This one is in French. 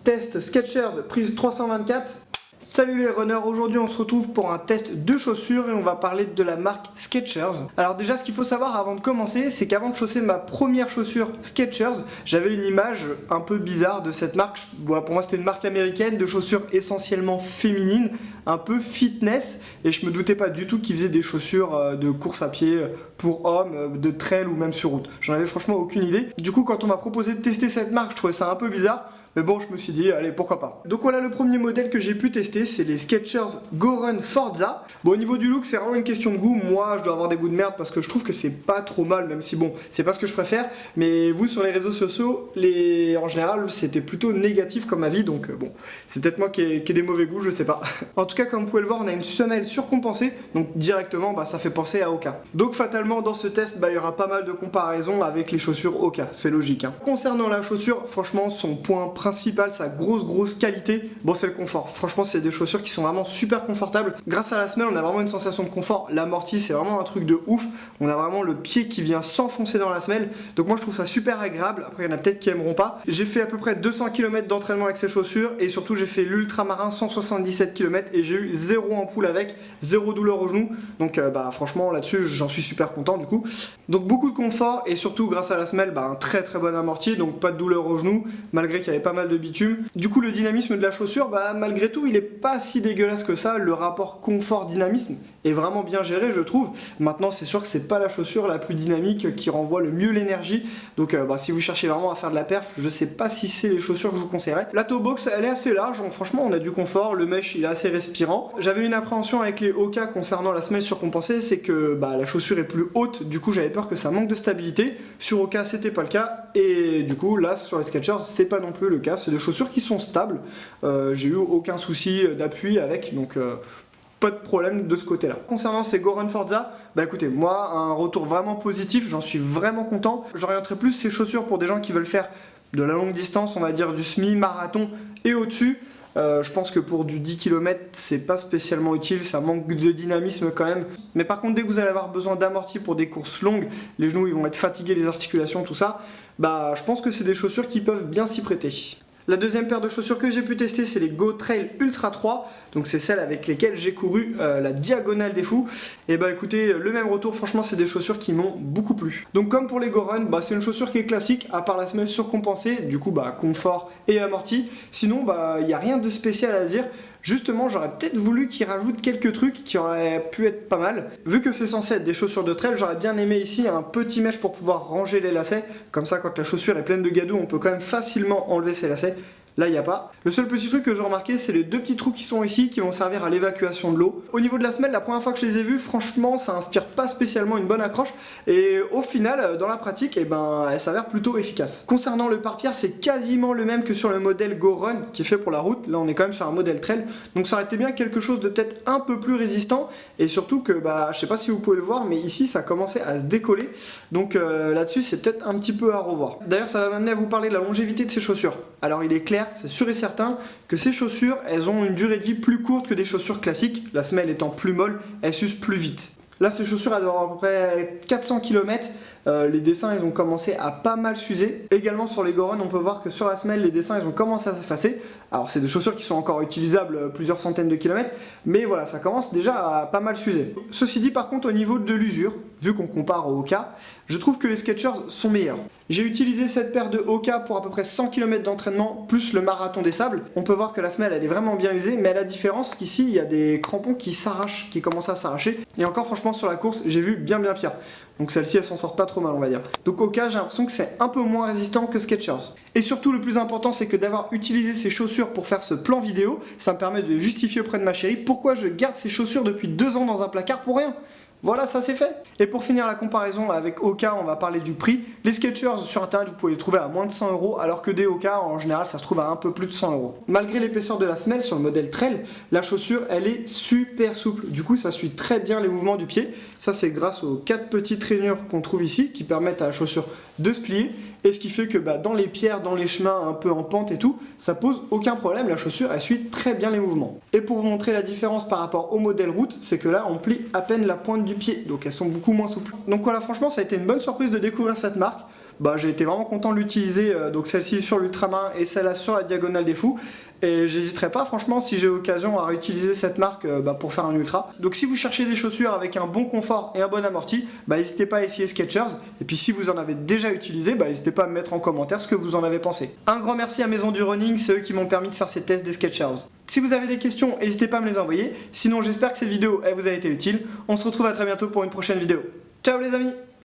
Test Skechers prise 324. Salut les runners, aujourd'hui on se retrouve pour un test de chaussures et on va parler de la marque Skechers. Alors déjà ce qu'il faut savoir avant de commencer, c'est qu'avant de chausser ma première chaussure Skechers, j'avais une image un peu bizarre de cette marque. Voilà, pour moi c'était une marque américaine de chaussures essentiellement féminines, un peu fitness, et je me doutais pas du tout qu'ils faisaient des chaussures de course à pied pour hommes, de trail ou même sur route. J'en avais franchement aucune idée. Du coup quand on m'a proposé de tester cette marque, je trouvais ça un peu bizarre. Mais bon, je me suis dit, allez, pourquoi pas. Donc voilà le premier modèle que j'ai pu tester, c'est les Skechers Go Run Forza. Bon, au niveau du look, c'est vraiment une question de goût. Moi, je dois avoir des goûts de merde parce que je trouve que c'est pas trop mal, même si bon, c'est pas ce que je préfère. Mais vous, sur les réseaux sociaux, en général, c'était plutôt négatif comme avis. Donc bon, c'est peut-être moi qui ai des mauvais goûts, je sais pas. En tout cas, comme vous pouvez le voir, on a une semelle surcompensée. Donc directement, ça fait penser à Hoka. Donc fatalement, dans ce test, il y aura pas mal de comparaisons avec les chaussures Hoka. C'est logique. Concernant la chaussure, franchement, son point principal, sa grosse qualité, bon, c'est le confort. Franchement, c'est des chaussures qui sont vraiment super confortables. Grâce à la semelle, on a vraiment une sensation de confort. L'amorti, c'est vraiment un truc de ouf. On a vraiment le pied qui vient s'enfoncer dans la semelle. Donc moi, je trouve ça super agréable. Après, il y en a peut-être qui aimeront pas. J'ai fait à peu près 200 km d'entraînement avec ces chaussures et surtout, j'ai fait l'ultramarin 177 km et j'ai eu 0 ampoule avec, 0 douleur au genou. Donc franchement, là-dessus, j'en suis super content du coup. Donc beaucoup de confort et surtout, grâce à la semelle, un très bon amorti. Donc pas de douleur au genou, malgré qu'il y avait pas mal de bitume. Du coup, le dynamisme de la chaussure, malgré tout, il est pas si dégueulasse que ça. Le rapport confort-dynamisme est vraiment bien géré, je trouve. Maintenant, c'est sûr que c'est pas la chaussure la plus dynamique qui renvoie le mieux l'énergie. Donc si vous cherchez vraiment à faire de la perf, je sais pas si c'est les chaussures que je vous conseillerais. La toe box, elle est assez large, franchement on a du confort, le mesh il est assez respirant. J'avais une appréhension avec les Hoka concernant la semelle surcompensée, c'est que la chaussure est plus haute, du coup j'avais peur que ça manque de stabilité. Sur Hoka c'était pas le cas, et du coup là sur les Skechers c'est pas non plus le cas. C'est des chaussures qui sont stables, j'ai eu aucun souci d'appui avec, donc pas de problème de ce côté-là. Concernant ces Go Run Forza, écoutez, moi, un retour vraiment positif, j'en suis vraiment content. J'orienterai plus ces chaussures pour des gens qui veulent faire de la longue distance, on va dire du semi-marathon et au-dessus. Je pense que pour du 10 km, c'est pas spécialement utile, ça manque de dynamisme quand même. Mais par contre, dès que vous allez avoir besoin d'amorti pour des courses longues, les genoux ils vont être fatigués, les articulations, tout ça, je pense que c'est des chaussures qui peuvent bien s'y prêter. La deuxième paire de chaussures que j'ai pu tester, c'est les Go Trail Ultra 3. Donc c'est celles avec lesquelles j'ai couru la diagonale des fous. Et écoutez, le même retour, franchement c'est des chaussures qui m'ont beaucoup plu. Donc comme pour les Go Run, c'est une chaussure qui est classique, à part la semelle surcompensée, du coup confort et amorti. Sinon il n'y a rien de spécial à dire. Justement, j'aurais peut-être voulu qu'ils rajoutent quelques trucs qui auraient pu être pas mal. Vu que c'est censé être des chaussures de trail, j'aurais bien aimé ici un petit mèche pour pouvoir ranger les lacets. Comme ça, quand la chaussure est pleine de gadou, on peut quand même facilement enlever ses lacets. Là, il n'y a pas. Le seul petit truc que j'ai remarqué, c'est les deux petits trous qui sont ici qui vont servir à l'évacuation de l'eau. Au niveau de la semelle, la première fois que je les ai vus, franchement, ça inspire pas spécialement une bonne accroche. Et au final, dans la pratique, elle s'avère plutôt efficace. Concernant le pare-pierre, c'est quasiment le même que sur le modèle Go Run qui est fait pour la route. Là, on est quand même sur un modèle trail. Donc ça aurait été bien quelque chose de peut-être un peu plus résistant. Et surtout que, je sais pas si vous pouvez le voir, mais ici, ça commençait à se décoller. Donc là-dessus, c'est peut-être un petit peu à revoir. D'ailleurs, ça va m'amener à vous parler de la longévité de ces chaussures. Alors, il est clair, c'est sûr et certain que ces chaussures, elles ont une durée de vie plus courte que des chaussures classiques. La semelle étant plus molle, elles s'usent plus vite. Là, ces chaussures, elles ont à peu près 400 km. Les dessins, ils ont commencé à pas mal s'user. Également sur les Go Run, on peut voir que sur la semelle, les dessins, ils ont commencé à s'effacer. Alors, c'est des chaussures qui sont encore utilisables plusieurs centaines de kilomètres, mais voilà, ça commence déjà à pas mal s'user. Ceci dit, par contre, au niveau de l'usure, vu qu'on compare au Hoka, je trouve que les Skechers sont meilleurs. J'ai utilisé cette paire de Hoka pour à peu près 100 km d'entraînement, plus le marathon des sables. On peut voir que la semelle, elle est vraiment bien usée, mais à la différence qu'ici, il y a des crampons qui s'arrachent, qui commencent à s'arracher. Et encore, franchement, sur la course, j'ai vu bien pire. Donc celle-ci, elle s'en sort pas trop mal, on va dire. Donc Hoka, j'ai l'impression que c'est un peu moins résistant que Skechers. Et surtout, le plus important, c'est que d'avoir utilisé ces chaussures pour faire ce plan vidéo, ça me permet de justifier auprès de ma chérie pourquoi je garde ces chaussures depuis 2 ans dans un placard pour rien. Voilà, ça c'est fait. Et pour finir la comparaison avec Hoka, on va parler du prix. Les Skechers sur internet, vous pouvez les trouver à moins de 100 €, alors que des Hoka, en général, ça se trouve à un peu plus de 100 €. Malgré l'épaisseur de la semelle sur le modèle Trail, la chaussure, elle est super souple. Du coup, ça suit très bien les mouvements du pied. Ça, c'est grâce aux 4 petites rainures qu'on trouve ici, qui permettent à la chaussure de se plier. Et ce qui fait que dans les pierres, dans les chemins un peu en pente et tout, ça pose aucun problème, la chaussure elle suit très bien les mouvements. Et pour vous montrer la différence par rapport au modèle route, c'est que là on plie à peine la pointe du pied, donc elles sont beaucoup moins souples. Donc voilà, franchement ça a été une bonne surprise de découvrir cette marque. bah, j'ai été vraiment content de l'utiliser, donc celle-ci sur l'Ultramarine et celle-là sur la Diagonale des Fous. Et j'hésiterai pas franchement si j'ai l'occasion à réutiliser cette marque pour faire un ultra. Donc si vous cherchez des chaussures avec un bon confort et un bon amorti, n'hésitez pas à essayer Skechers. Et puis si vous en avez déjà utilisé, n'hésitez pas à me mettre en commentaire ce que vous en avez pensé. Un grand merci à Maison du Running, c'est eux qui m'ont permis de faire ces tests des Skechers. Si vous avez des questions, n'hésitez pas à me les envoyer. Sinon j'espère que cette vidéo elle vous a été utile. On se retrouve à très bientôt pour une prochaine vidéo. Ciao les amis!